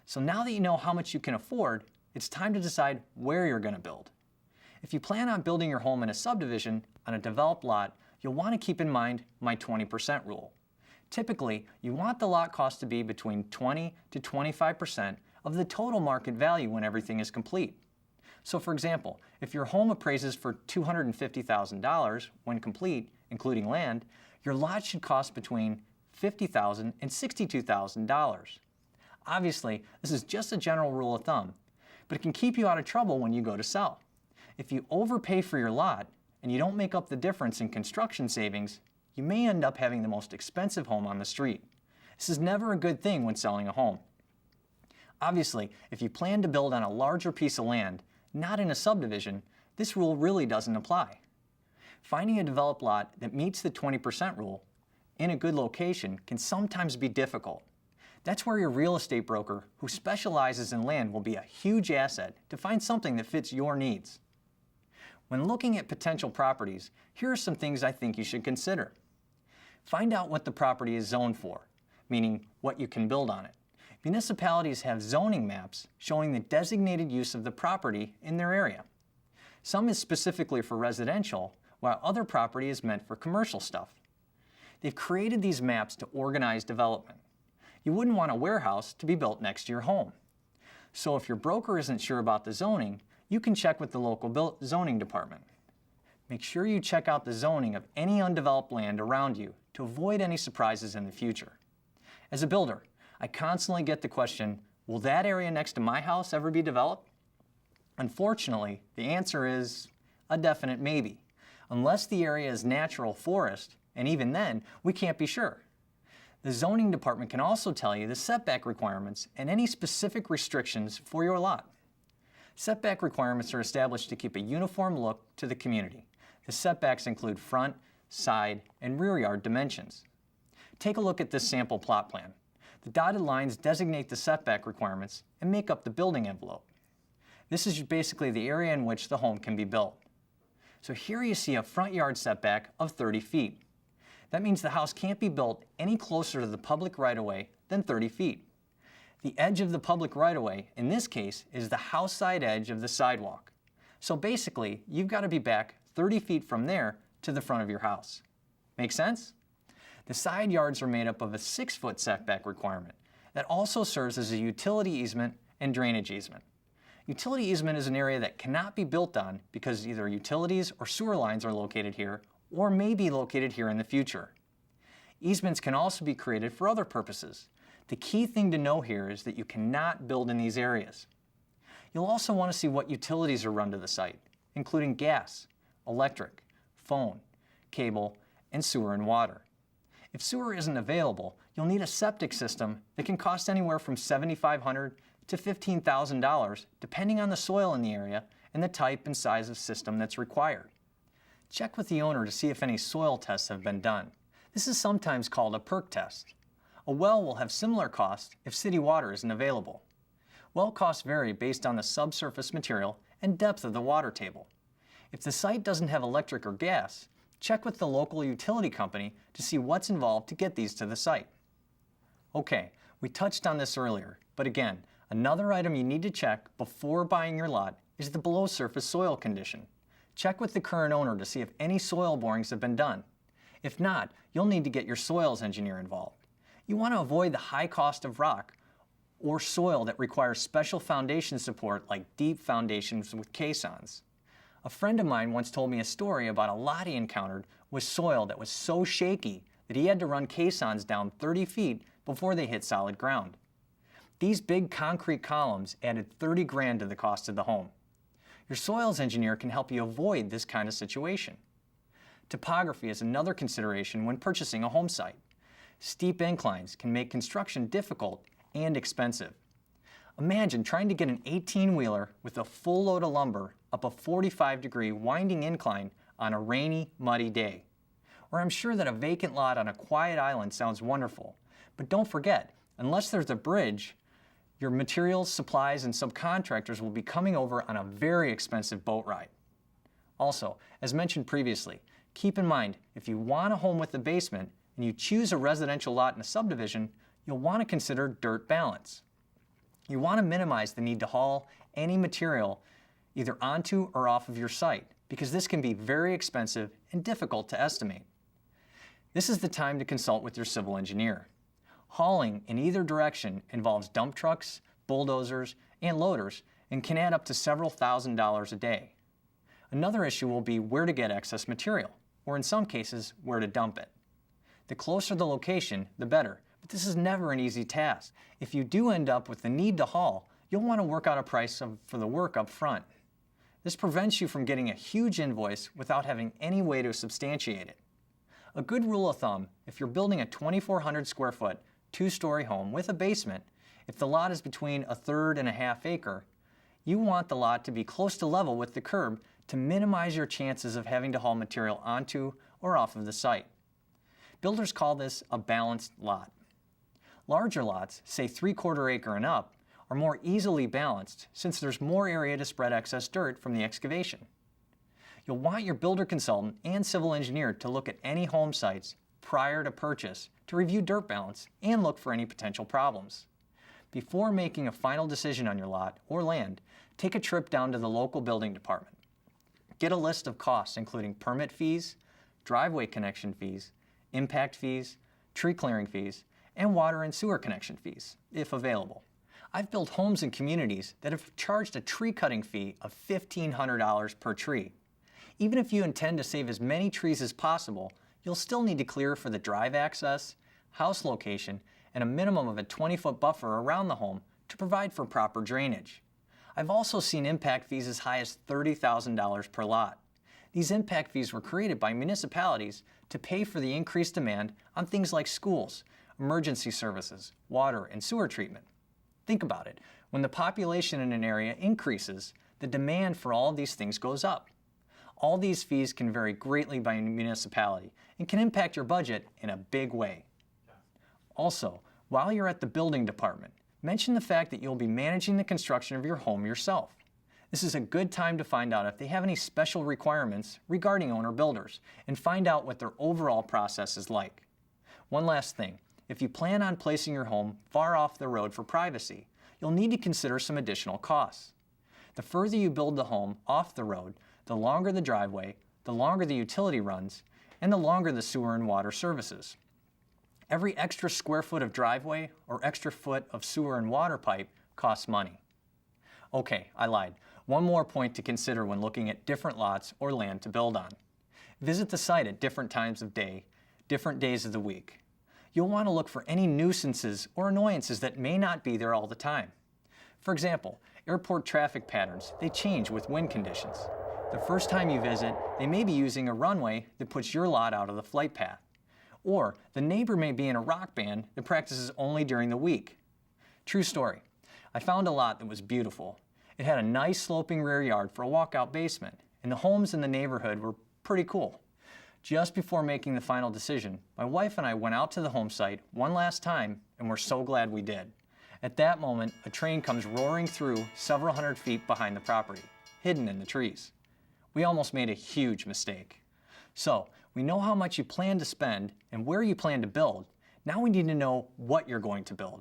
So now that you know how much you can afford, it's time to decide where you're going to build. If you plan on building your home in a subdivision on a developed lot, you'll want to keep in mind my 20% rule. Typically, you want the lot cost to be between 20 to 25% of the total market value when everything is complete. So for example, if your home appraises for $250,000 when complete, including land, your lot should cost between $50,000 and $62,000. Obviously, this is just a general rule of thumb, but it can keep you out of trouble when you go to sell. If you overpay for your lot and you don't make up the difference in construction savings, you may end up having the most expensive home on the street. This is never a good thing when selling a home. Obviously, if you plan to build on a larger piece of land, not in a subdivision, this rule really doesn't apply. Finding a developed lot that meets the 20% rule in a good location can sometimes be difficult. That's where your real estate broker who specializes in land will be a huge asset to find something that fits your needs. When looking at potential properties, here are some things I think you should consider. Find out what the property is zoned for, meaning what you can build on it. Municipalities have zoning maps showing the designated use of the property in their area. Some is specifically for residential, while other property is meant for commercial stuff. They've created these maps to organize development. You wouldn't want a warehouse to be built next to your home. So if your broker isn't sure about the zoning, you can check with the local zoning department. Make sure you check out the zoning of any undeveloped land around you to avoid any surprises in the future. As a builder, I constantly get the question, will that area next to my house ever be developed? Unfortunately, the answer is a definite maybe, unless the area is natural forest, and even then, we can't be sure. The zoning department can also tell you the setback requirements and any specific restrictions for your lot. Setback requirements are established to keep a uniform look to the community. The setbacks include front, side, and rear yard dimensions. Take a look at this sample plot plan. The dotted lines designate the setback requirements and make up the building envelope. This is basically the area in which the home can be built. So here you see a front yard setback of 30 feet. That means the house can't be built any closer to the public right-of-way than 30 feet. The edge of the public right-of-way, in this case, is the house side edge of the sidewalk. So basically, you've got to be back 30 feet from there to the front of your house. Make sense? The side yards are made up of a 6-foot setback requirement that also serves as a utility easement and drainage easement. Utility easement is an area that cannot be built on because either utilities or sewer lines are located here or may be located here in the future. Easements can also be created for other purposes. The key thing to know here is that you cannot build in these areas. You'll also want to see what utilities are run to the site, including gas, electric, phone, cable, and sewer and water. If sewer isn't available, you'll need a septic system that can cost anywhere from $7,500 to $15,000 depending on the soil in the area and the type and size of system that's required. Check with the owner to see if any soil tests have been done. This is sometimes called a perk test. A well will have similar costs if city water isn't available. Well costs vary based on the subsurface material and depth of the water table. If the site doesn't have electric or gas, check with the local utility company to see what's involved to get these to the site. Okay, we touched on this earlier, but again, another item you need to check before buying your lot is the below surface soil condition. Check with the current owner to see if any soil borings have been done. If not, you'll need to get your soils engineer involved. You want to avoid the high cost of rock or soil that requires special foundation support like deep foundations with caissons. A friend of mine once told me a story about a lot he encountered with soil that was so shaky that he had to run caissons down 30 feet before they hit solid ground. These big concrete columns added 30 grand to the cost of the home. Your soils engineer can help you avoid this kind of situation. Topography is another consideration when purchasing a home site. Steep inclines can make construction difficult and expensive. Imagine trying to get an 18-wheeler with a full load of lumber up a 45-degree winding incline on a rainy, muddy day. Or I'm sure that a vacant lot on a quiet island sounds wonderful. But don't forget, unless there's a bridge, your materials, supplies, and subcontractors will be coming over on a very expensive boat ride. Also, as mentioned previously, keep in mind, if you want a home with a basement and you choose a residential lot in a subdivision, you'll want to consider dirt balance. You want to minimize the need to haul any material either onto or off of your site, because this can be very expensive and difficult to estimate. This is the time to consult with your civil engineer. Hauling in either direction involves dump trucks, bulldozers, and loaders, and can add up to several $1,000s a day. Another issue will be where to get excess material, or in some cases, where to dump it. The closer the location, the better, but this is never an easy task. If you do end up with the need to haul, you'll want to work out a price for the work up front. This prevents you from getting a huge invoice without having any way to substantiate it. A good rule of thumb, if you're building a 2,400 square foot, 2-story home with a basement, if the lot is between 1/3 and 1/2 acre, you want the lot to be close to level with the curb to minimize your chances of having to haul material onto or off of the site. Builders call this a balanced lot. Larger lots, say 3/4 acre and up, are more easily balanced since there's more area to spread excess dirt from the excavation. You'll want your builder consultant and civil engineer to look at any home sites prior to purchase to review dirt balance and look for any potential problems. Before making a final decision on your lot or land, take a trip down to the local building department. Get a list of costs including permit fees, driveway connection fees, impact fees, tree clearing fees, and water and sewer connection fees, if available. I've built homes in communities that have charged a tree cutting fee of $1,500 per tree. Even if you intend to save as many trees as possible, you'll still need to clear for the drive access, house location, and a minimum of a 20-foot buffer around the home to provide for proper drainage. I've also seen impact fees as high as $30,000 per lot. These impact fees were created by municipalities to pay for the increased demand on things like schools, emergency services, water, and sewer treatment. Think about it. When the population in an area increases, the demand for all of these things goes up. All these fees can vary greatly by municipality and can impact your budget in a big way. Also, while you're at the building department, mention the fact that you'll be managing the construction of your home yourself. This is a good time to find out if they have any special requirements regarding owner-builders and find out what their overall process is like. One last thing, if you plan on placing your home far off the road for privacy, you'll need to consider some additional costs. The further you build the home off the road, the longer the driveway, the longer the utility runs, and the longer the sewer and water services. Every extra square foot of driveway or extra foot of sewer and water pipe costs money. Okay, I lied. One more point to consider when looking at different lots or land to build on. Visit the site at different times of day, different days of the week. You'll want to look for any nuisances or annoyances that may not be there all the time. For example, airport traffic patterns, they change with wind conditions. The first time you visit, they may be using a runway that puts your lot out of the flight path. Or the neighbor may be in a rock band that practices only during the week. True story. I found a lot that was beautiful. It had a nice sloping rear yard for a walkout basement, and the homes in the neighborhood were pretty cool. Just before making the final decision, my wife and I went out to the home site one last time, and we're so glad we did. At that moment, a train comes roaring through several hundred feet behind the property, hidden in the trees. We almost made a huge mistake. So, we know how much you plan to spend and where you plan to build. Now we need to know what you're going to build.